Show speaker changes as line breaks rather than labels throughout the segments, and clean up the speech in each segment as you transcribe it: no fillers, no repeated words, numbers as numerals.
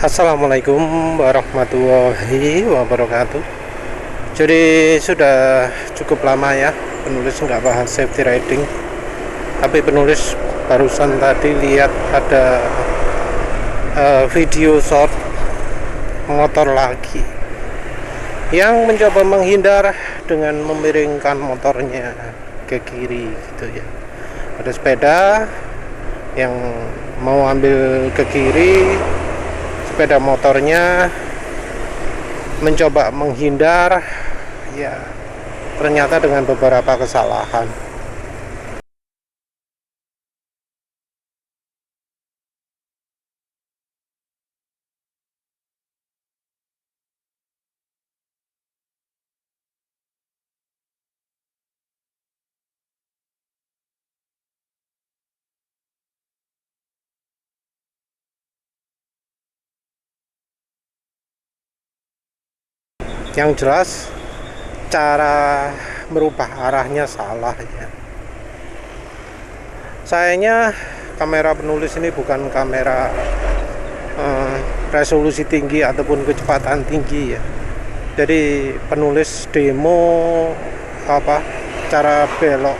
Assalamualaikum warahmatullahi wabarakatuh. Jadi sudah cukup lama ya penulis nggak bahas safety riding, tapi penulis barusan tadi lihat ada video short motor lagi yang mencoba menghindar dengan memiringkan motornya ke kiri gitu ya. Ada sepeda yang mau ambil ke kiri, sepeda motornya mencoba menghindar ya, ternyata dengan beberapa kesalahan. Yang jelas cara merubah arahnya salah ya. Sayangnya kamera penulis ini bukan kamera resolusi tinggi ataupun kecepatan tinggi ya. Jadi penulis demo cara belok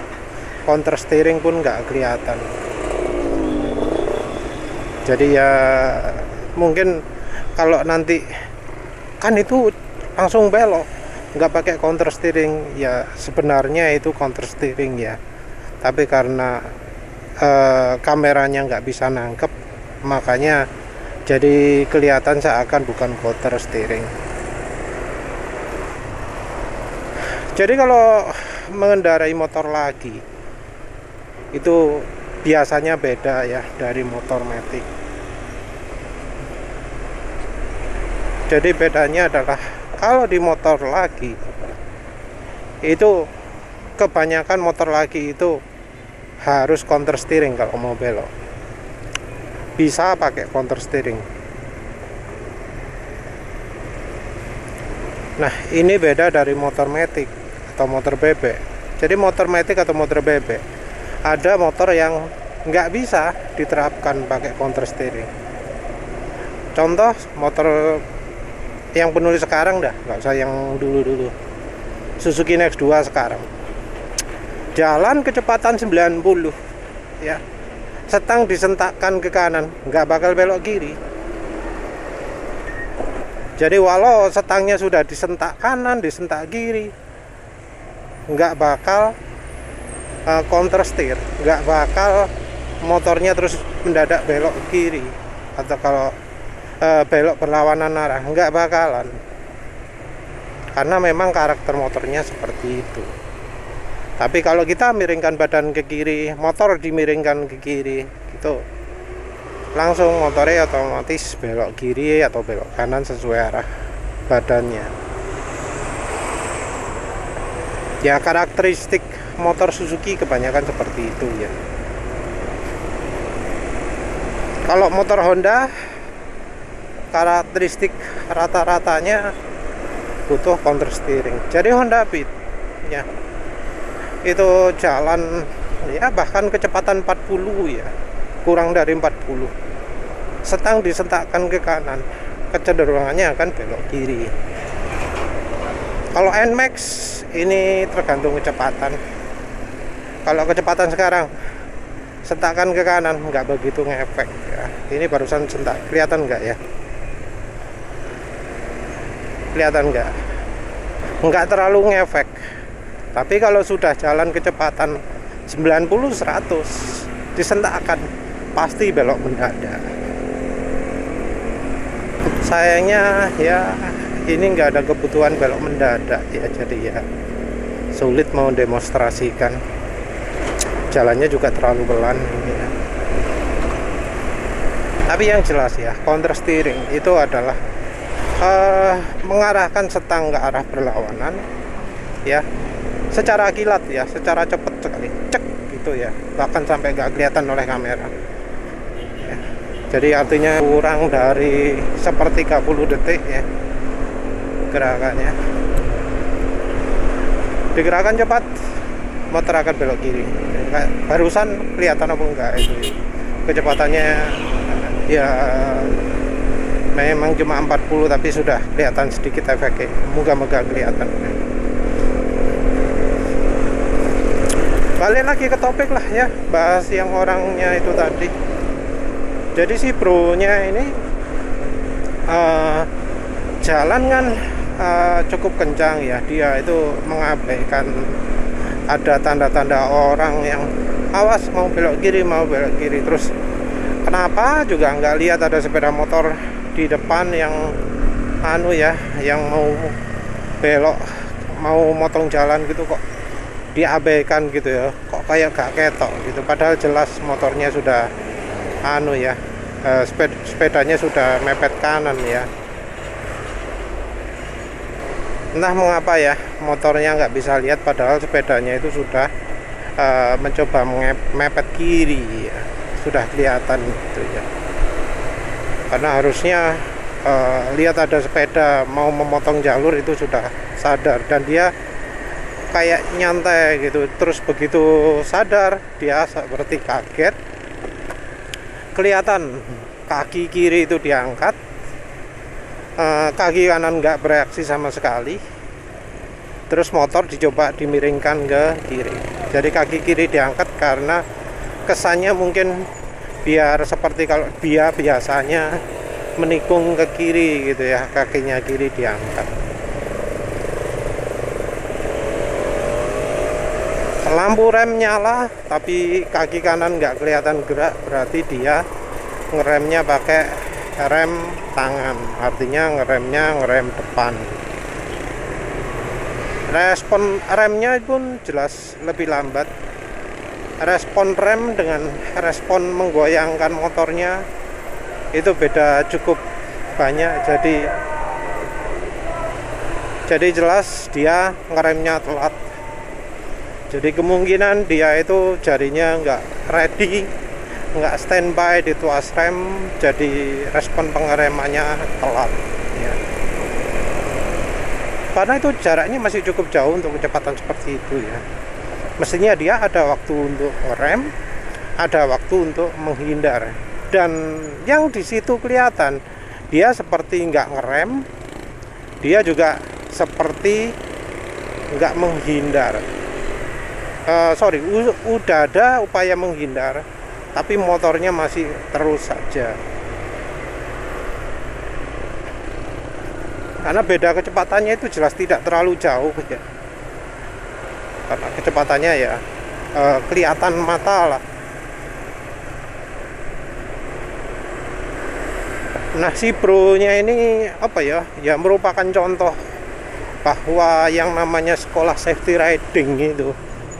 counter steering pun nggak kelihatan. Jadi ya mungkin kalau nanti kan itu langsung belok nggak pakai counter steering ya, sebenarnya itu counter steering ya, tapi karena kameranya nggak bisa nangkep, makanya jadi kelihatan seakan bukan counter steering. Jadi kalau mengendarai motor lagi itu biasanya beda ya dari motor matic. Jadi bedanya adalah kalau di motor lagi itu kebanyakan motor lagi itu harus counter steering kalau mau belok, bisa pakai counter steering. Nah ini beda dari motor matic atau motor bebek. Jadi motor matic atau motor bebek, ada motor yang nggak bisa diterapkan pakai counter steering. Contoh motor yang penulis sekarang dah, nggak usah yang dulu-dulu. Suzuki NX2 sekarang jalan kecepatan 90 ya, setang disentakkan ke kanan, nggak bakal belok kiri. Jadi walau setangnya sudah disentak kanan, disentak kiri, nggak bakal counter steer, nggak bakal motornya terus mendadak belok kiri, atau kalau belok berlawanan arah, nggak bakalan, karena memang karakter motornya seperti itu. Tapi kalau kita miringkan badan ke kiri, motor dimiringkan ke kiri itu langsung motornya otomatis belok kiri atau belok kanan sesuai arah badannya ya. Karakteristik motor Suzuki kebanyakan seperti itu ya. Kalau motor Honda karakteristik rata-ratanya butuh counter steering. Jadi Honda Beat ya itu jalan ya bahkan kecepatan 40 ya, kurang dari 40, setang disentakkan ke kanan, kecenderungannya akan belok kiri. Kalau NMAX ini tergantung kecepatan. Kalau kecepatan sekarang sentakan ke kanan nggak begitu ngefek ya. Ini barusan sentak, kelihatan nggak ya? Kelihatan nggak terlalu ngefek. Tapi kalau sudah jalan kecepatan 90-100 disentakkan, pasti belok mendadak. Sayangnya ya ini nggak ada kebutuhan belok mendadak ya, jadi ya sulit mau demonstrasikan. Jalannya juga terlalu pelan ya. Tapi yang jelas ya, counter steering itu adalah mengarahkan setang ke arah berlawanan ya, secara kilat ya, secara cepat sekali, cek gitu ya, bahkan sampai nggak kelihatan oleh kamera ya. Jadi artinya kurang dari sepertiga 10 detik ya gerakannya. Digerakkan cepat, motor akan belok kiri. Barusan kelihatan apa enggak itu kecepatannya ya, memang cuma 40 tapi sudah kelihatan sedikit efeknya. Moga-moga kelihatan. Balik lagi ke topik lah ya, bahas yang orangnya itu tadi. Jadi si bro-nya ini jalan kan cukup kencang ya, dia itu mengabaikan ada tanda-tanda orang yang awas mau belok kiri, terus kenapa juga nggak lihat ada sepeda motor di depan yang yang mau belok, mau motong jalan gitu, kok diabaikan gitu ya, kok kayak gak ketok gitu, padahal jelas motornya sudah sepedanya sudah mepet kanan ya. Entah mengapa ya motornya nggak bisa lihat, padahal sepedanya itu sudah mencoba mepet kiri ya. Sudah kelihatan gitu ya, karena harusnya lihat ada sepeda mau memotong jalur itu sudah sadar, dan dia kayak nyantai gitu. Terus begitu sadar dia seperti kaget, kelihatan kaki kiri itu diangkat, kaki kanan nggak bereaksi sama sekali, terus motor dicoba dimiringkan ke kiri. Jadi kaki kiri diangkat karena kesannya mungkin biar seperti kalau dia biasanya menikung ke kiri gitu ya, kakinya kiri diangkat. Lampu rem nyala tapi kaki kanan nggak kelihatan gerak, berarti dia ngeremnya pakai rem tangan, artinya ngerem depan. Respon remnya pun jelas lebih lambat. Respon rem dengan respon menggoyangkan motornya itu beda cukup banyak, jadi jelas dia ngeremnya telat. Jadi kemungkinan dia itu jarinya nggak ready, nggak standby di tuas rem, jadi respon pengeremannya telat ya. Karena itu jaraknya masih cukup jauh untuk kecepatan seperti itu ya. Mestinya dia ada waktu untuk rem, ada waktu untuk menghindar. Dan yang di situ kelihatan dia seperti nggak ngerem, dia juga seperti nggak menghindar. Udah ada upaya menghindar, tapi motornya masih terus saja. Karena beda kecepatannya itu jelas tidak terlalu jauh ya. Karena kecepatannya ya kelihatan mata lah. Nah si bro-nya ini ya merupakan contoh bahwa yang namanya sekolah safety riding itu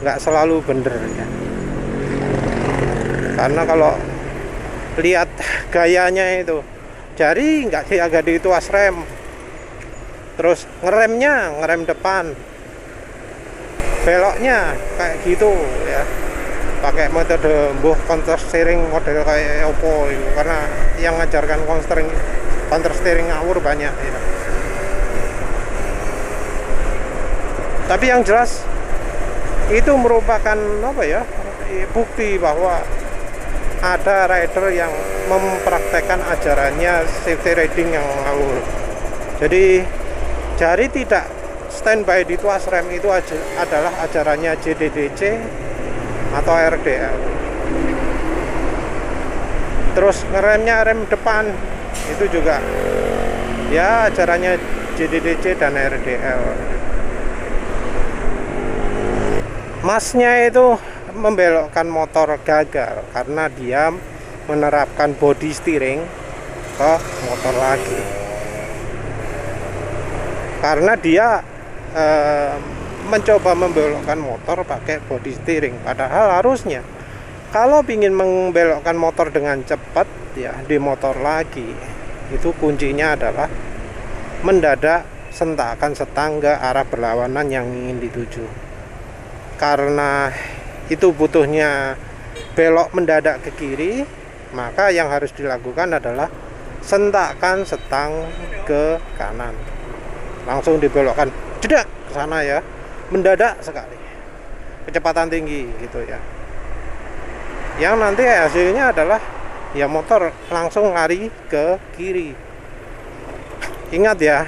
nggak selalu bener ya. Karena kalau lihat gayanya itu, jari nggak agak di tuas rem, terus ngerem depan, beloknya kayak gitu ya, pakai metode counter steering model kayak opo itu, karena yang ngajarkan counter steering ngawur banyak ya. Tapi yang jelas itu merupakan bukti bahwa ada rider yang mempraktekkan ajarannya safety riding yang ngawur. Jadi jari tidak standby di tuas rem itu adalah ajarannya JDDC atau RDL. Terus ngeremnya rem depan itu juga ya ajarannya JDDC dan RDL. Masnya itu membelokkan motor gagal karena dia menerapkan body steering ke motor lagi. Karena dia mencoba membelokkan motor pakai body steering, padahal harusnya kalau ingin membelokkan motor dengan cepat ya di motor lagi, itu kuncinya adalah mendadak sentakan setang ke arah berlawanan yang ingin dituju. Karena itu butuhnya belok mendadak ke kiri, maka yang harus dilakukan adalah sentakan setang ke kanan, langsung dibelokkan jedak ke sana ya, mendadak sekali, kecepatan tinggi gitu ya, yang nanti hasilnya adalah ya motor langsung lari ke kiri ingat ya,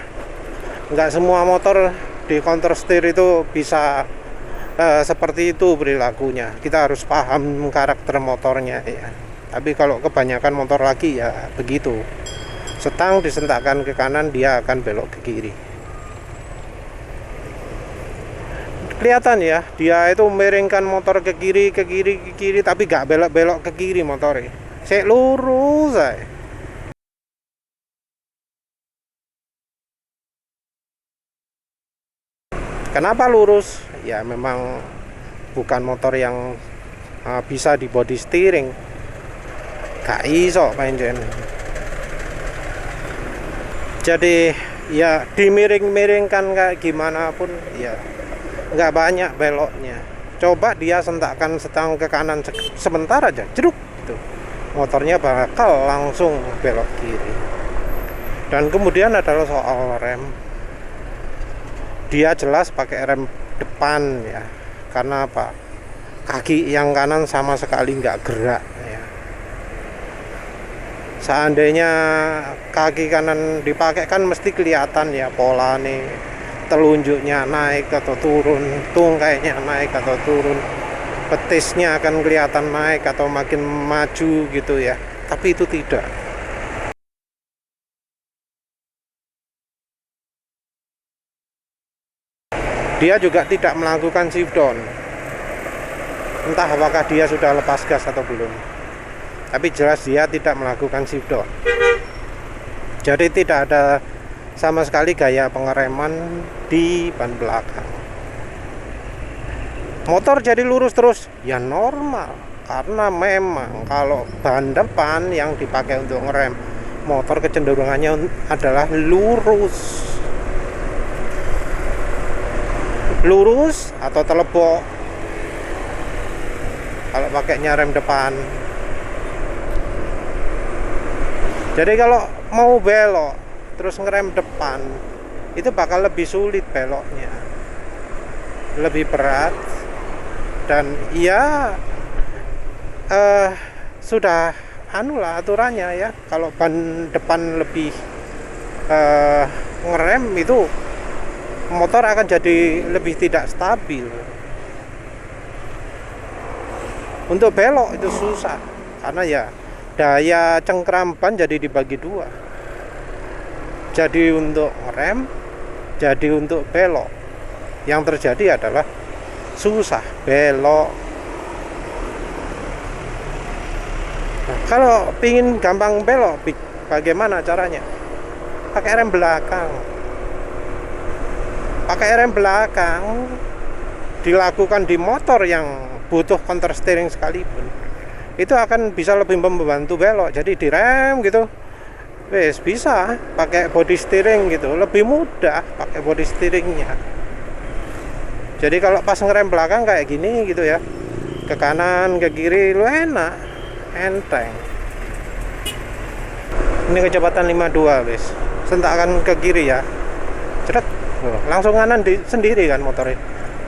nggak semua motor di counter steer itu bisa seperti itu perilakunya. Kita harus paham karakter motornya ya. Tapi kalau kebanyakan motor lagi ya begitu, setang disentakkan ke kanan dia akan belok ke kiri. Kelihatan ya, dia itu miringkan motor ke kiri, tapi gak belok-belok ke kiri motornya. Saya lurus saya. Kenapa lurus? Ya memang bukan motor yang bisa di body steering. Gak iso pancen. Jadi ya dimiring-miringkan kayak gimana pun ya nggak banyak beloknya. Coba dia sentakkan setang ke kanan sebentar aja, jeruk gitu, motornya bakal langsung belok kiri. Dan kemudian adalah soal rem. Dia jelas pakai rem depan ya, karena apa? Kaki yang kanan sama sekali nggak gerak ya. Seandainya kaki kanan dipakai kan mesti kelihatan ya pola nih, telunjuknya naik atau turun, tungkainya naik atau turun, petisnya akan kelihatan naik atau makin maju gitu ya. Tapi itu tidak. Dia juga tidak melakukan shift down. Entah apakah dia sudah lepas gas atau belum. Tapi jelas dia tidak melakukan shift down. Jadi tidak ada sama sekali gaya pengereman di ban belakang. Motor jadi lurus terus ya normal, karena memang kalau ban depan yang dipakai untuk ngerem, motor kecenderungannya adalah lurus atau telebok kalau pakainya rem depan. Jadi kalau mau belok terus ngerem depan itu bakal lebih sulit beloknya, lebih berat. Dan ya sudah anulah aturannya ya, kalau ban depan lebih ngerem itu motor akan jadi lebih tidak stabil. Untuk belok itu susah karena ya daya cengkram ban jadi dibagi dua. Jadi untuk ngerem, jadi untuk belok. Yang terjadi adalah susah belok. Nah, kalau pingin gampang belok, bagaimana caranya? Pakai rem belakang. Pakai rem belakang dilakukan di motor yang butuh counter steering sekalipun, itu akan bisa lebih membantu belok. Jadi direm gitu, wes bisa pakai body steering gitu, lebih mudah pakai body steeringnya. Jadi kalau pas ngerem belakang kayak gini gitu ya, ke kanan ke kiri lu enak, enteng. Ini kecepatan 52 wes, sentakan ke kiri ya, ceret, langsung kanan sendiri kan motornya,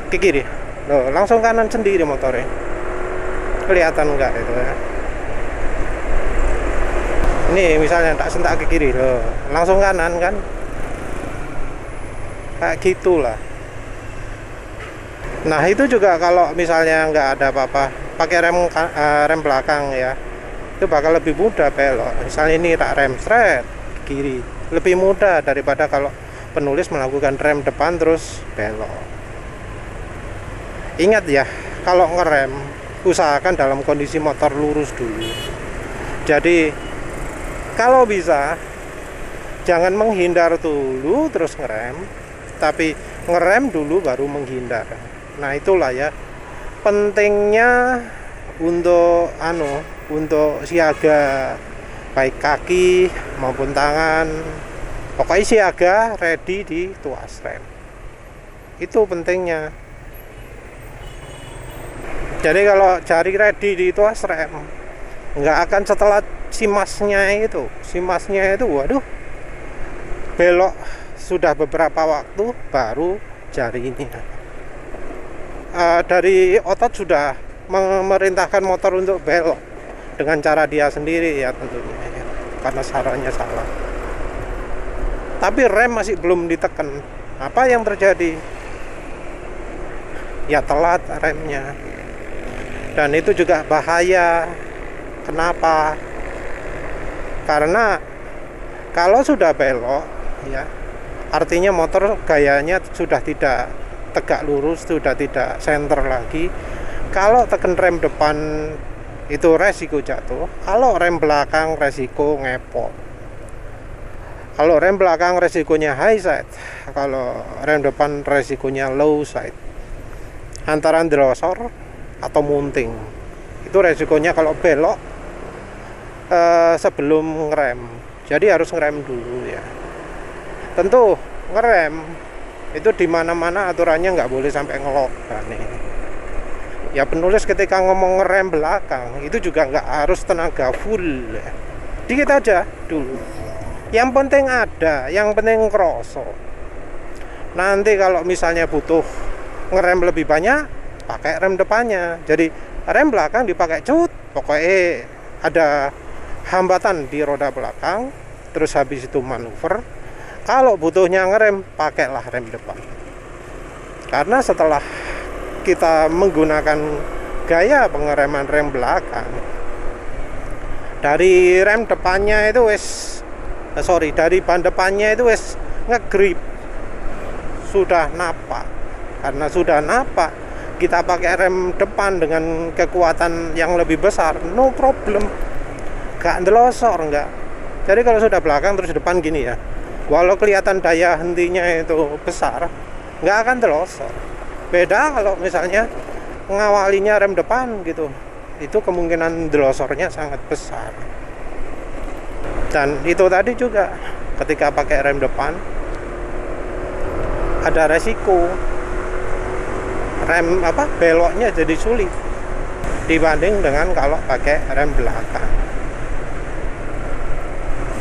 ke kiri, loh, langsung kanan sendiri motornya, kelihatan enggak itu ya. Ini misalnya tak sentak ke kiri loh, langsung kanan kan, kayak gitulah. Nah itu juga kalau misalnya nggak ada apa-apa, pakai rem belakang ya, itu bakal lebih mudah belok. Misalnya ini tak rem seret kiri, lebih mudah daripada kalau penulis melakukan rem depan terus belok. Ingat ya, kalau ngerem usahakan dalam kondisi motor lurus dulu. Jadi kalau bisa jangan menghindar dulu terus ngerem, tapi ngerem dulu baru menghindar. Nah itulah ya pentingnya untuk siaga, baik kaki maupun tangan, pokoknya siaga, ready di tuas rem. Itu pentingnya. Jadi kalau cari ready di tuas rem, nggak akan setelah simasnya itu waduh, belok sudah beberapa waktu baru jarinya. Dari otot sudah memerintahkan motor untuk belok dengan cara dia sendiri ya tentunya ya, karena sarannya salah. tapi rem masih belum ditekan. Apa yang terjadi? Ya telat remnya. Dan itu juga bahaya. Kenapa? Karena kalau sudah belok ya, artinya motor gayanya sudah tidak tegak lurus, sudah tidak senter lagi. Kalau tekan rem depan itu resiko jatuh, kalau rem belakang resiko ngepot. Kalau rem belakang resikonya high side, kalau rem depan resikonya low side. Antara delosor atau munting. Itu resikonya kalau belok sebelum ngerem. Jadi harus ngerem dulu ya. Tentu ngerem itu di mana-mana aturannya nggak boleh sampai ngelok. Nah, nih. Ya penulis ketika ngomong ngerem belakang itu juga nggak harus tenaga full ya. Dikit aja dulu. Yang penting ada, yang penting kroso. Nanti kalau misalnya butuh ngerem lebih banyak, pakai rem depannya. Jadi rem belakang dipakai cut, pokoknya ada hambatan di roda belakang, terus habis itu manuver. Kalau butuhnya ngerem, pakailah rem depan. Karena setelah kita menggunakan gaya pengereman rem belakang, dari rem depannya itu dari ban depannya itu ngegrip, sudah napak. Karena sudah napak, kita pakai rem depan dengan kekuatan yang lebih besar, no problem, gak ndelosor, enggak. Jadi kalau sudah belakang terus depan gini ya, walau kelihatan daya hentinya itu besar, nggak akan ndelosor. Beda kalau misalnya ngawalinya rem depan gitu, itu kemungkinan ndelosornya sangat besar. Dan itu tadi juga ketika pakai rem depan ada resiko rem beloknya jadi sulit dibanding dengan kalau pakai rem belakang.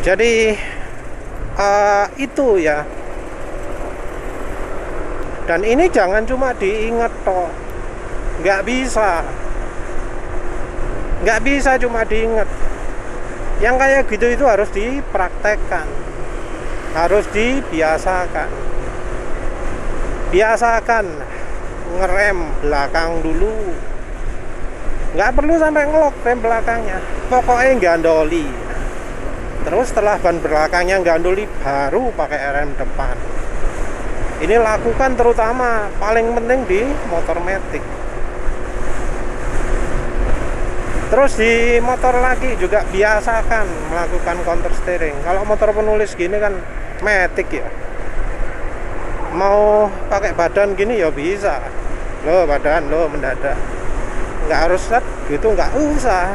Jadi itu ya. Dan ini jangan cuma diingat toh, nggak bisa cuma diingat. Yang kayak gitu itu harus dipraktekkan, harus dibiasakan. Biasakan ngerem belakang dulu, nggak perlu sampai ngelok rem belakangnya, pokoknya gandoli. Terus setelah ban belakangnya gandoli, baru pakai rem depan. Ini lakukan terutama paling penting di motor matic. Terus di motor lagi juga biasakan melakukan counter steering. Kalau motor penulis gini kan matic ya, mau pakai badan gini ya bisa. Lo badan lo mendadak, nggak harus set gitu, nggak usah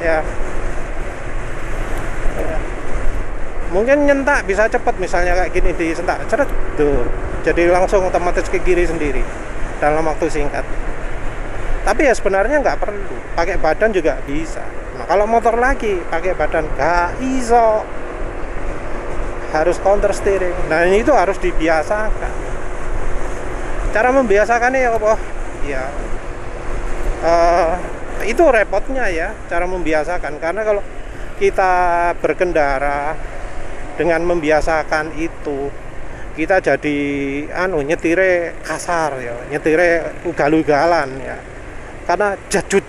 ya. Mungkin nyentak bisa cepat, misalnya kayak gini disentak ceret tuh, jadi langsung otomatis ke kiri sendiri dalam waktu singkat. Tapi ya sebenarnya nggak perlu, pakai badan juga bisa. Nah kalau motor lagi pakai badan nggak iso, harus counter steering. Nah ini itu harus dibiasakan. Cara membiasakannya ya apa? Ya itu repotnya ya, cara membiasakan. Karena kalau kita berkendara dengan membiasakan itu, kita jadi nyetire kasar ya, nyetire ugal-ugalan ya. Karena jajut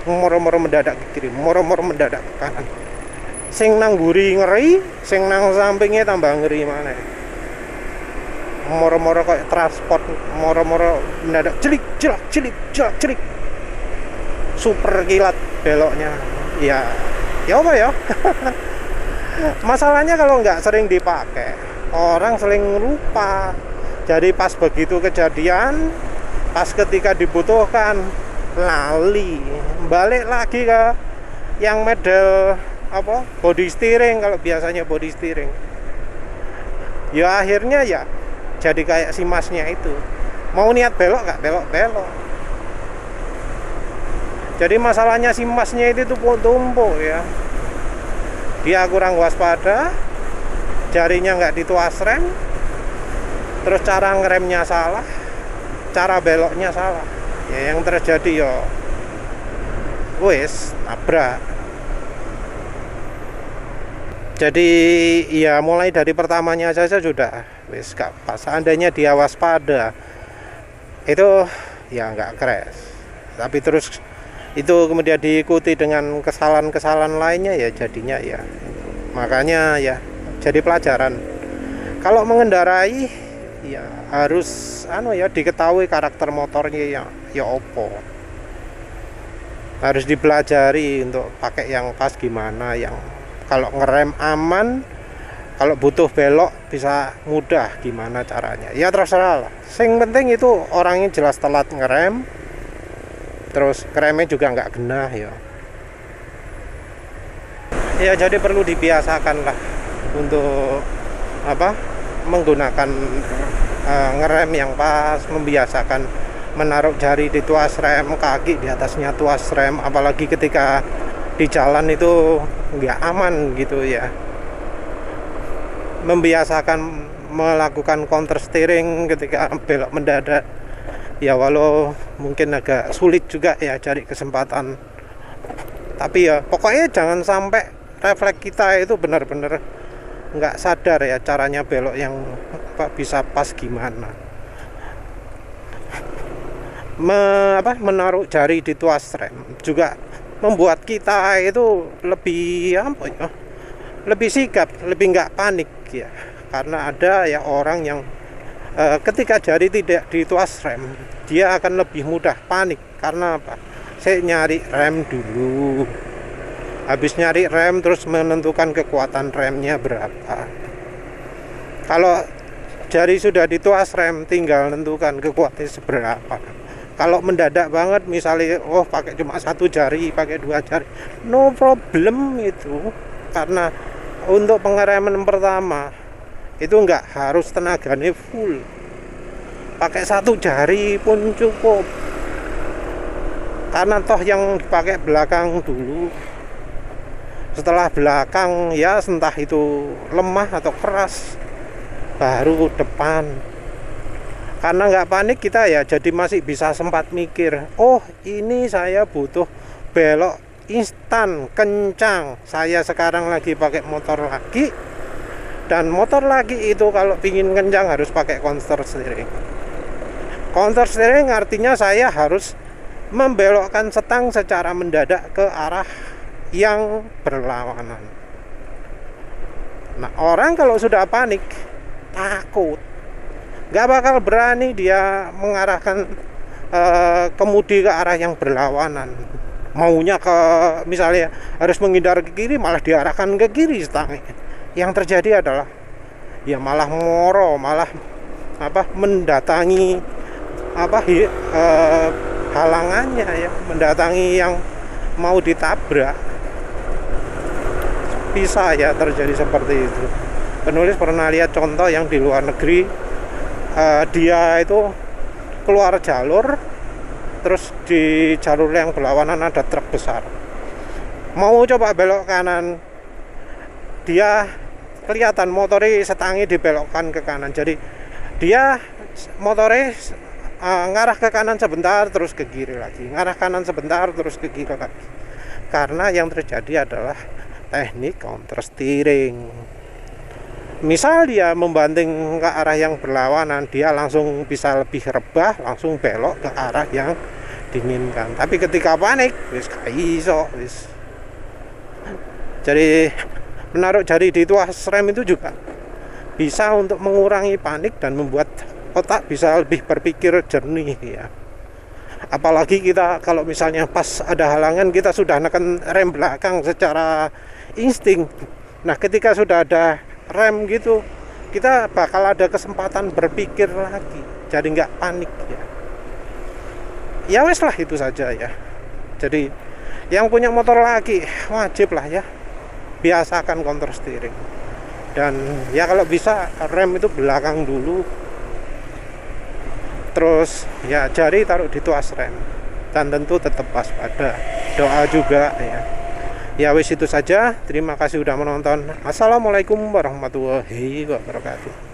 moro-moro mendadak ke kiri, moro-moro mendadak ke kanan. Sing nang mburi ngeri, sing nang sampingnya tambah ngeri mana. Moro-moro kayak transport, moro-moro mendadak celik. Super kilat beloknya. Ya apa ya? Masalahnya kalau nggak sering dipakai, orang sering lupa. Jadi pas begitu kejadian, pas ketika dibutuhkan, lali. Balik lagi ke yang model body steering. Kalau biasanya body steering, ya akhirnya ya jadi kayak si masnya itu, mau niat belok nggak belok. Jadi masalahnya si masnya itu tumpuk ya. Dia kurang waspada, jarinya nggak dituas rem, terus cara ngeremnya salah, cara beloknya salah. Ya yang terjadi ya nabrak. Jadi ya mulai dari pertamanya saja sudah wis gak pas. Seandainya dia waspada itu ya nggak crash. Tapi terus itu kemudian diikuti dengan kesalahan-kesalahan lainnya, ya jadinya ya, makanya ya jadi pelajaran kalau mengendarai ya harus ya diketahui karakter motornya ya opo, harus dipelajari untuk pakai yang pas gimana, yang kalau ngerem aman, kalau butuh belok bisa mudah gimana caranya, ya terserah lah. Yang penting itu orangnya jelas telat ngerem, terus remnya juga nggak genah ya jadi perlu dibiasakan lah untuk menggunakan ngerem yang pas, membiasakan menaruh jari di tuas rem, kaki di atasnya tuas rem, apalagi ketika di jalan itu nggak aman gitu ya. Membiasakan melakukan counter steering ketika belok mendadak ya, walau mungkin agak sulit juga ya cari kesempatan, tapi ya pokoknya jangan sampai refleks kita itu benar-benar nggak sadar ya caranya belok yang bisa pas gimana. Menaruh jari di tuas rem juga membuat kita itu lebih lebih sigap, lebih nggak panik ya, karena ada ya orang yang ketika jari tidak di tuas rem dia akan lebih mudah panik. Karena apa? Saya nyari rem dulu, habis nyari rem terus menentukan kekuatan remnya berapa. Kalau jari sudah di tuas rem tinggal menentukan kekuatannya seberapa. Kalau mendadak banget misalnya pakai cuma satu jari, pakai dua jari, no problem itu, karena untuk pengereman pertama itu enggak harus tenaganya full, pakai satu jari pun cukup, karena toh yang dipakai belakang dulu, setelah belakang ya entah itu lemah atau keras baru depan. Karena nggak panik kita ya jadi masih bisa sempat mikir, ini saya butuh belok instan kencang, saya sekarang lagi pakai motor lagi, dan motor lagi itu kalau pingin kencang harus pakai counter steering. Counter steering artinya saya harus membelokkan setang secara mendadak ke arah yang berlawanan. Nah, orang kalau sudah panik, takut, nggak bakal berani dia mengarahkan kemudi ke arah yang berlawanan. Maunya ke misalnya harus menghindar ke kiri, malah diarahkan ke kiri setangnya. Yang terjadi adalah ya malah malah mendatangi halangannya ya, mendatangi yang mau ditabrak. Bisa ya terjadi seperti itu. Penulis pernah lihat contoh yang di luar negeri, dia itu keluar jalur, terus di jalur yang berlawanan ada truk besar, mau coba belok kanan, dia kelihatan motornya setangnya dibelokkan ke kanan, jadi dia motornya ngarah ke kanan sebentar terus ke kiri lagi, ngarah kanan sebentar terus ke kiri lagi, karena yang terjadi adalah teknik counter steering. Misal dia membanting ke arah yang berlawanan, dia langsung bisa lebih rebah, langsung belok ke arah yang diinginkan. Tapi ketika panik, wis iso wis. Jadi menaruh jari di tuas rem itu juga bisa untuk mengurangi panik dan membuat otak bisa lebih berpikir jernih ya. Apalagi kita kalau misalnya pas ada halangan, kita sudah neken rem belakang secara insting. Nah, ketika sudah ada rem gitu, kita bakal ada kesempatan berpikir lagi, jadi nggak panik ya wes lah, itu saja ya. Jadi yang punya motor lagi wajib lah ya biasakan counter steering, dan ya kalau bisa rem itu belakang dulu, terus ya jari taruh di tuas rem, dan tentu tetap waspada, doa juga ya. Ya wis itu saja, terima kasih sudah menonton. Assalamualaikum warahmatullahi wabarakatuh.